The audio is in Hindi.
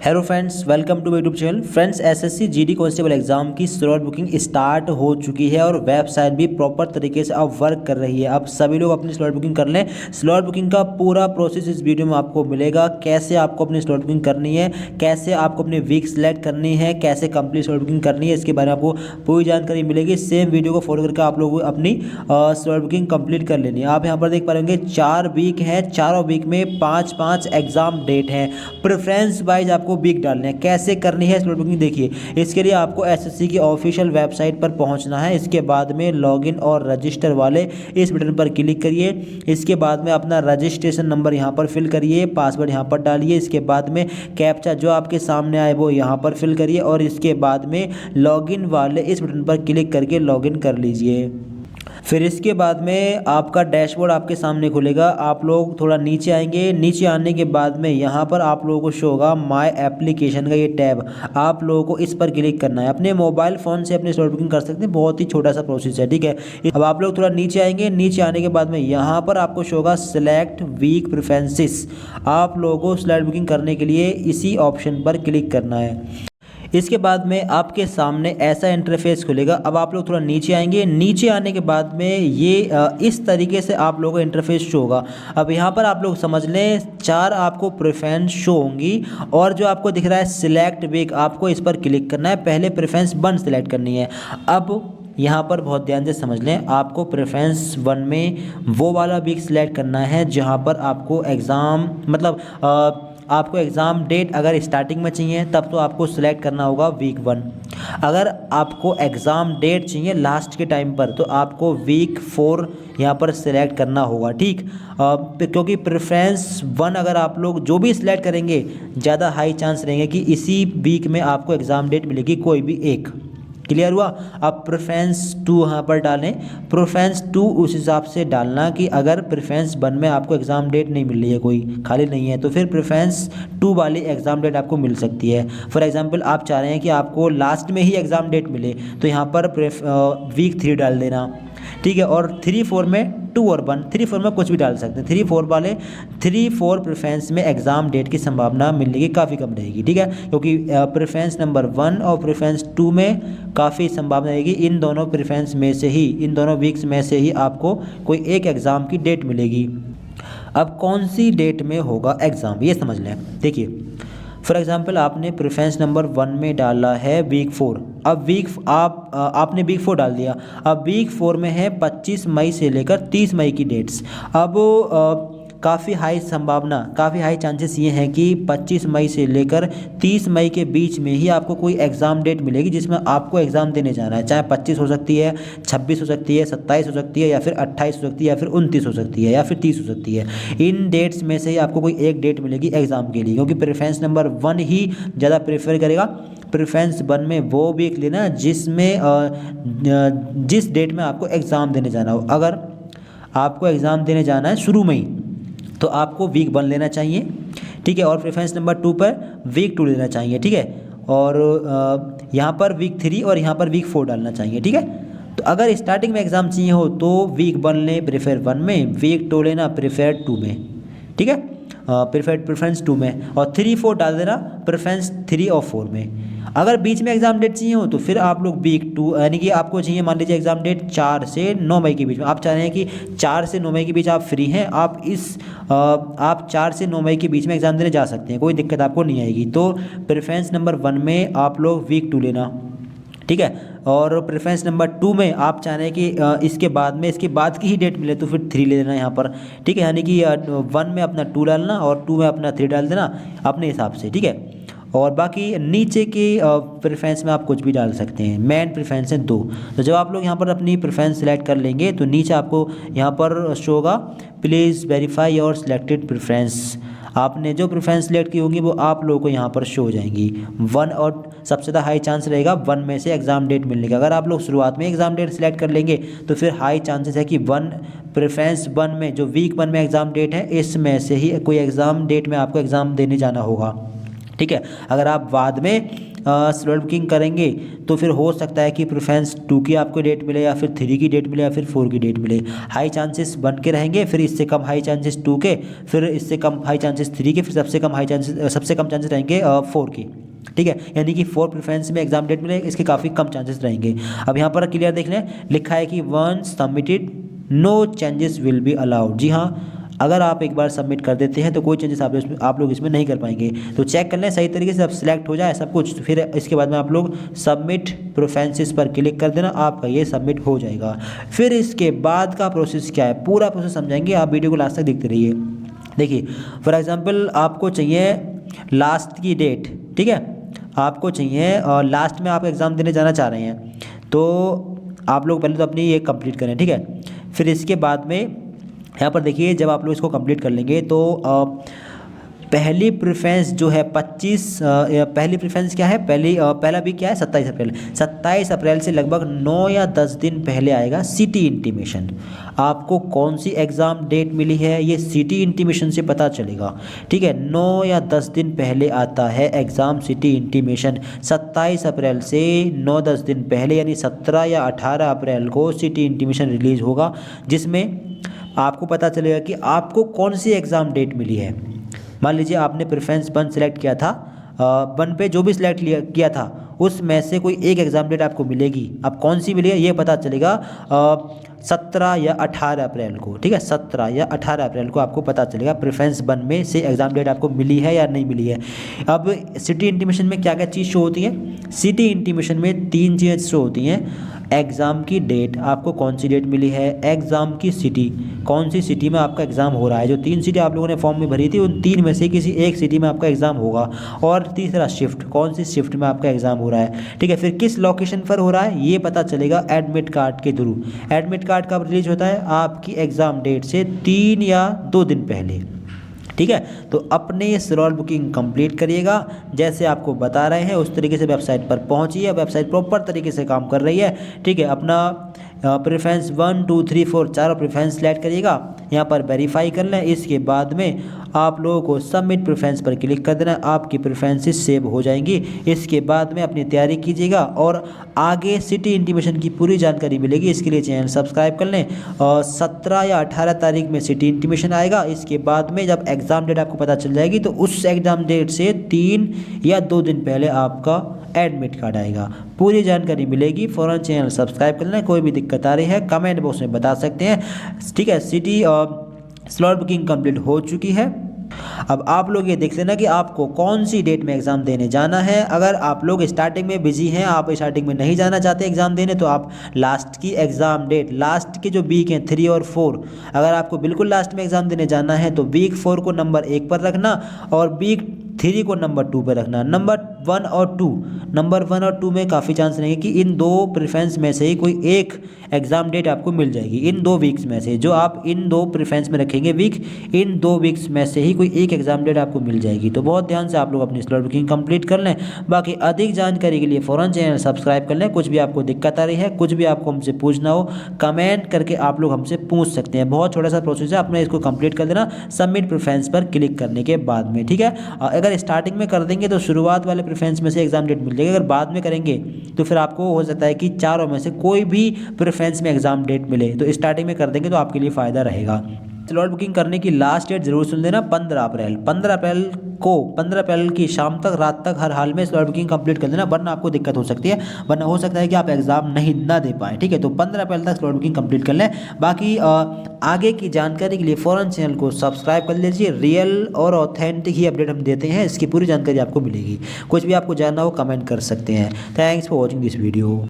Hello friends, welcome to YouTube channel. Friends, SSC GD constable exam की स्लॉट बुकिंग स्टार्ट हो चुकी है और वेबसाइट भी प्रॉपर तरीके से अब वर्क कर रही है। अब सभी लोग अपनी स्लॉट बुकिंग कर लें। स्लॉट बुकिंग का पूरा प्रोसेस इस वीडियो में आपको मिलेगा। कैसे आपको अपनी स्लॉट बुकिंग करनी है, कैसे आपको अपनी वीक सेलेक्ट करनी है, कैसे कंप्लीट स्लॉट बुकिंग करनी है, इसके बारे में आपको पूरी जानकारी मिलेगी। सेम वीडियो को फॉलो करके आप लोग अपनी स्लॉट बुकिंग कंप्लीट कर लेनी है। आप यहाँ पर देख पा रहे होंगे 4 वीक है, चारों वीक में 5-5 एग्जाम डेट है। प्रेफरेंस वाइज आपको वीक डालने हैं। कैसे करनी है स्लॉट बुकिंग देखिए। इसके लिए आपको एसएससी की ऑफिशियल वेबसाइट पर पहुंचना है। इसके बाद में लॉगिन और रजिस्टर वाले इस बटन पर क्लिक करिए। इसके बाद में अपना रजिस्ट्रेशन नंबर यहां पर फिल करिए, पासवर्ड यहां पर डालिए। इसके बाद में कैप्चा जो आपके सामने आए वो यहां पर फिल करिए और इसके बाद में लॉगिन वाले इस बटन पर क्लिक करके लॉगिन कर लीजिए। फिर इसके बाद में आपका डैशबोर्ड आपके सामने खुलेगा। आप लोग थोड़ा नीचे आएंगे। नीचे आने के बाद में यहाँ पर आप लोगों को शो होगा माय एप्लीकेशन का ये टैब। आप लोगों को इस पर क्लिक करना है। अपने मोबाइल फ़ोन से अपनी स्लॉट बुकिंग कर सकते हैं। बहुत ही छोटा सा प्रोसेस है, ठीक है। अब आप लोग थोड़ा नीचे आएंगे। नीचे आने के बाद में यहाँ पर आपको शो होगा सिलेक्ट वीक प्रेफरेंसेस। आप लोगों को स्लॉट बुकिंग करने के लिए इसी ऑप्शन पर क्लिक करना है। इसके बाद में आपके सामने ऐसा इंटरफेस खुलेगा। अब आप लोग थोड़ा नीचे आएंगे। नीचे आने के बाद में ये इस तरीके से आप लोगों को इंटरफेस शो होगा। अब यहाँ पर आप लोग समझ लें 4 आपको प्रेफरेंस शो होंगी और जो आपको दिख रहा है सिलेक्ट वीक, आपको इस पर क्लिक करना है। पहले प्रेफरेंस 1 सिलेक्ट करनी है। अब यहाँ पर बहुत ध्यान से समझ लें, आपको प्रेफरेंस 1 में वो वाला वीक सिलेक्ट करना है जहाँ पर आपको एग्ज़ाम आपको एग्ज़ाम डेट अगर स्टार्टिंग में चाहिए तब तो आपको सिलेक्ट करना होगा वीक 1। अगर आपको एग्ज़ाम डेट चाहिए लास्ट के टाइम पर तो आपको वीक 4 यहाँ पर सिलेक्ट करना होगा, ठीक। क्योंकि प्रेफरेंस 1 अगर आप लोग जो भी सिलेक्ट करेंगे ज़्यादा हाई चांस रहेंगे कि इसी वीक में आपको एग्ज़ाम डेट मिलेगी, कोई भी एक। क्लियर हुआ। आप प्रेफरेंस 2 यहाँ पर डालें। प्रेफरेंस 2 उस हिसाब से डालना कि अगर प्रेफरेंस 1 में आपको एग्ज़ाम डेट नहीं मिल रही है, कोई खाली नहीं है, तो फिर प्रेफरेंस 2 वाली एग्ज़ाम डेट आपको मिल सकती है। फॉर एग्जांपल आप चाह रहे हैं कि आपको लास्ट में ही एग्ज़ाम डेट मिले तो यहाँ पर वीक 3 डाल देना, ठीक है। और 3-4 में 2 और 1, 3-4 में कुछ भी डाल सकते हैं। 3-4 वाले 3-4 प्रेफरेंस में एग्ज़ाम डेट की संभावना मिलने की काफ़ी कम रहेगी, ठीक है। क्योंकि प्रेफरेंस नंबर 1 और प्रेफरेंस 2 में काफ़ी संभावना रहेगी इन दोनों प्रेफरेंस में से ही, इन दोनों वीक्स में से ही आपको कोई एक एग्ज़ाम की डेट मिलेगी। अब कौन सी डेट में होगा एग्ज़ाम ये समझ लें। देखिए, फॉर एग्जांपल आपने प्रेफरेंस नंबर 1 में डाला है वीक 4। अब आपने वीक 4 डाल दिया। अब वीक 4 में है 25 मई से लेकर 30 मई की डेट्स। अब काफ़ी हाई संभावना, काफ़ी हाई चांसेस ये हैं कि 25 मई से लेकर 30 मई के बीच में ही आपको कोई एग्ज़ाम डेट मिलेगी जिसमें आपको एग्ज़ाम देने जाना है। चाहे 25 हो सकती है, 26 हो सकती है, 27 हो सकती है, या फिर 28 हो सकती है, या फिर 29 हो सकती है, या फिर 30 हो सकती है। इन डेट्स में से ही आपको कोई एक डेट मिलेगी एग्ज़ाम के लिए, क्योंकि प्रेफरेंस नंबर 1 ही ज़्यादा प्रेफर करेगा। प्रेफरेंस 1 में वो वीक लेना जिसमें जिस डेट में आपको एग्ज़ाम देने जाना हो। अगर आपको एग्ज़ाम देने जाना है शुरू में ही तो आपको वीक 1 लेना चाहिए, ठीक है। और प्रेफरेंस नंबर 2 पर वीक 2 लेना चाहिए, ठीक है। और यहाँ पर वीक 3 और यहाँ पर वीक 4 डालना चाहिए, ठीक है। तो अगर स्टार्टिंग में एग्ज़ाम चाहिए हो तो वीक 1 लें प्रेफर 1 में, वीक 2 लेना प्रेफर 2 में, ठीक है। प्रेफरेंस 2 में, और 3-4 डाल देना प्रेफरेंस 3 और 4 में। अगर बीच में एग्ज़ाम डेट चाहिए हो तो फिर आप लोग वीक 2, यानी कि आपको चाहिए मान लीजिए एग्ज़ाम डेट 4 से 9 मई के बीच में। आप चाह रहे हैं कि 4 से 9 मई के बीच आप फ्री हैं, आप 4 से 9 मई के बीच में एग्ज़ाम देने जा सकते हैं, कोई दिक्कत आपको नहीं आएगी। तो प्रेफरेंस नंबर 1 में आप लोग वीक 2 लेना, ठीक है। और प्रेफरेंस नंबर 2 में आप चाह रहे हैं कि इसके बाद की ही डेट मिले तो फिर 3 ले लेना यहाँ पर, ठीक है। यानी कि 1 में अपना 2 डालना और 2 में अपना 3 डाल देना अपने हिसाब से, ठीक है। और बाकी नीचे के प्रेफरेंस में आप कुछ भी डाल सकते हैं। मेन प्रेफरेंस है 2। तो जब आप लोग यहाँ पर अपनी प्रेफरेंस सेलेक्ट कर लेंगे तो नीचे आपको यहाँ पर शो होगा please verify your selected preference. आपने जो प्रेफरेंस सेलेक्ट की होंगी वो आप लोगों को यहाँ पर शो हो जाएंगी 1, और सबसे ज़्यादा हाई चांस रहेगा 1 में से एग्ज़ाम डेट मिलने का। अगर आप लोग शुरुआत में एग्ज़ाम डेट सेलेक्ट कर लेंगे तो फिर हाई चांसेस है कि प्रेफरेंस 1 में जो वीक 1 में एग्ज़ाम डेट है इसमें से ही कोई एग्ज़ाम डेट में आपको एग्ज़ाम देने जाना होगा, ठीक है। अगर आप बाद में स्लॉट बुकिंग करेंगे तो फिर हो सकता है कि प्रेफरेंस 2 की आपको डेट मिले या फिर 3 की डेट मिले या फिर 4 की डेट मिले। हाई चांसेस बन के रहेंगे, फिर इससे कम हाई चांसेस 2 के, फिर इससे कम हाई चांसेस 3 के, फिर सबसे कम चांसेस रहेंगे 4 के। ठीक है, यानी कि 4 प्रेफरेंस में एग्जाम डेट मिले, इसके काफ़ी कम चांसेस रहेंगे। अब यहाँ पर क्लियर देख लें, लिखा है कि once submitted no changes will be allowed. जी हाँ, अगर आप एक बार सबमिट कर देते हैं तो कोई चेंजेस आप लोग इसमें नहीं कर पाएंगे। तो चेक कर लें सही तरीके से, अब सिलेक्ट हो जाए सब कुछ, फिर इसके बाद में आप लोग सबमिट प्रेफरेंसेस पर क्लिक कर देना, आपका ये सबमिट हो जाएगा। फिर इसके बाद का प्रोसेस क्या है, पूरा प्रोसेस समझाएंगे, आप वीडियो को लास्ट तक देखते रहिए। देखिए फॉर एग्जाम्पल आपको चाहिए लास्ट की डेट, ठीक है, आपको चाहिए और लास्ट में आप एग्ज़ाम देने जाना चाह रहे हैं, तो आप लोग पहले तो अपनी ये कंप्लीट करें। ठीक है, फिर इसके बाद में यहाँ पर देखिए, जब आप लोग इसको कंप्लीट कर लेंगे तो पहली प्रेफरेंस जो है 25 पहली प्रेफरेंस क्या है, पहला वीक क्या है 27 अप्रैल। 27 अप्रैल से लगभग 9 या 10 दिन पहले आएगा सिटी इंटीमेशन। आपको कौन सी एग्ज़ाम डेट मिली है ये सिटी इंटीमेशन से पता चलेगा। ठीक है, 9 या 10 दिन पहले आता है एग्ज़ाम सिटी इंटीमेशन। 27 अप्रैल से 9-10 दिन पहले यानी 17 या 18 अप्रैल को सिटी इंटीमेशन रिलीज़ होगा, जिसमें आपको पता चलेगा कि आपको कौन सी एग्ज़ाम डेट मिली है। मान लीजिए आपने प्रेफरेंस 1 सेलेक्ट किया था, 1 पे जो भी सिलेक्ट किया था उसमें से कोई एक एग्ज़ाम डेट आपको मिलेगी। अब कौन सी मिली है ये पता चलेगा 17 या 18 अप्रैल को। ठीक है, 17 या 18 अप्रैल को आपको पता चलेगा प्रेफरेंस 1 में से एग्ज़ाम डेट आपको मिली है या नहीं मिली है। अब सिटी इंटीमेशन में क्या क्या चीज़ शो होती है, सिटी इंटीमेशन में 3 चीज़ें शो होती हैं। एग्ज़ाम की डेट, आपको कौन सी डेट मिली है, एग्ज़ाम की सिटी, कौन सी सिटी में आपका एग्ज़ाम हो रहा है। जो 3 सिटी आप लोगों ने फॉर्म में भरी थी उन 3 में से किसी एक सिटी में आपका एग्ज़ाम होगा। और तीसरा शिफ्ट, कौन सी शिफ्ट में आपका एग्ज़ाम हो रहा है। ठीक है, फिर किस लोकेशन पर हो रहा है ये पता चलेगा एडमिट कार्ड के थ्रू। एडमिट कार्ड कब रिलीज होता है, आपकी एग्ज़ाम डेट से 3 या 2 दिन पहले। ठीक है, तो अपने स्लॉट बुकिंग कंप्लीट करिएगा, जैसे आपको बता रहे हैं उस तरीके से वेबसाइट पर पहुंचिए। वेबसाइट प्रॉपर तरीके से काम कर रही है। ठीक है, अपना प्रेफरेंस 1, 2, 3, 4 चारों प्रेफरेंस सेलेक्ट करिएगा, यहाँ पर वेरीफाई कर लें। इसके बाद में आप लोगों को सबमिट प्रेफरेंस पर क्लिक कर देना, आपकी प्रेफरेंसेस सेव हो जाएंगी। इसके बाद में अपनी तैयारी कीजिएगा और आगे सिटी इंटीमेशन की पूरी जानकारी मिलेगी। इसके लिए चैनल सब्सक्राइब कर लें। और 17 या 18 तारीख में सिटी इंटीमेशन आएगा। इसके बाद में जब एग्ज़ाम डेट आपको पता चल जाएगी तो उस एग्ज़ाम डेट से 3 या 2 दिन पहले आपका एडमिट कार्ड आएगा। पूरी जानकारी मिलेगी। फ़ौरन चैनल सब्सक्राइब कर लें। कोई भी दिक्कत आ रही है कमेंट बॉक्स में बता सकते हैं। ठीक है, सिटी स्लॉट बुकिंग कंप्लीट हो चुकी है। अब आप लोग ये देख लेना कि आपको कौन सी डेट में एग्ज़ाम देने जाना है। अगर आप लोग स्टार्टिंग में बिजी हैं, आप स्टार्टिंग में नहीं जाना चाहते एग्ज़ाम देने, तो आप लास्ट की एग्ज़ाम डेट, लास्ट के जो वीक हैं 3 और 4, अगर आपको बिल्कुल लास्ट में एग्ज़ाम देने जाना है तो वीक 4 को नंबर 1 पर रखना और वीक 3 को नंबर 2 पर रखना। नंबर 1 और 2 में काफ़ी चांस रहेंगे कि इन 2 प्रेफरेंस में से ही कोई एक एग्ज़ाम डेट आपको मिल जाएगी। इन 2 वीक्स में से जो आप इन 2 प्रेफरेंस में रखेंगे वीक, इन 2 वीक्स में से ही कोई एक एग्ज़ाम डेट आपको मिल जाएगी। तो बहुत ध्यान से आप लोग अपनी स्लॉट बुकिंग कंप्लीट कर लें। बाकी अधिक जानकारी के लिए फ़ौरन चैनल सब्सक्राइब कर लें। कुछ भी आपको दिक्कत आ रही है, कुछ भी आपको हमसे पूछना हो, कमेंट करके आप लोग हमसे पूछ सकते हैं। बहुत छोटा सा प्रोसेस है, आपने इसको कंप्लीट कर देना सबमिट प्रेफरेंस पर क्लिक करने के बाद में। ठीक है, अगर स्टार्टिंग में कर देंगे तो शुरुआत वाले प्रेफरेंस में से एग्ज़ाम डेट मिल जाएगी। अगर बाद में करेंगे तो फिर आपको हो सकता है कि चारों में से कोई भी प्रेफरेंस में एग्ज़ाम डेट मिले। तो स्टार्टिंग में कर देंगे तो आपके लिए फ़ायदा रहेगा। स्लॉट बुकिंग करने की लास्ट डेट जरूर सुन लेना, 15 अप्रैल। 15 अप्रैल की शाम तक, रात तक हर हाल में स्लॉट बुकिंग कंप्लीट कर देना, वरना आपको दिक्कत हो सकती है। वरना हो सकता है कि आप एग्ज़ाम ना दे पाएँ। ठीक है, तो 15 अप्रैल तक स्लॉट बुकिंग कंप्लीट कर लें। बाकी आगे की जानकारी के लिए फ़ौरन चैनल को सब्सक्राइब कर लीजिए। रियल और ऑथेंटिक ही अपडेट हम देते हैं, इसकी पूरी जानकारी आपको मिलेगी। कुछ भी आपको जानना हो कमेंट कर सकते हैं। Thanks for watching this video.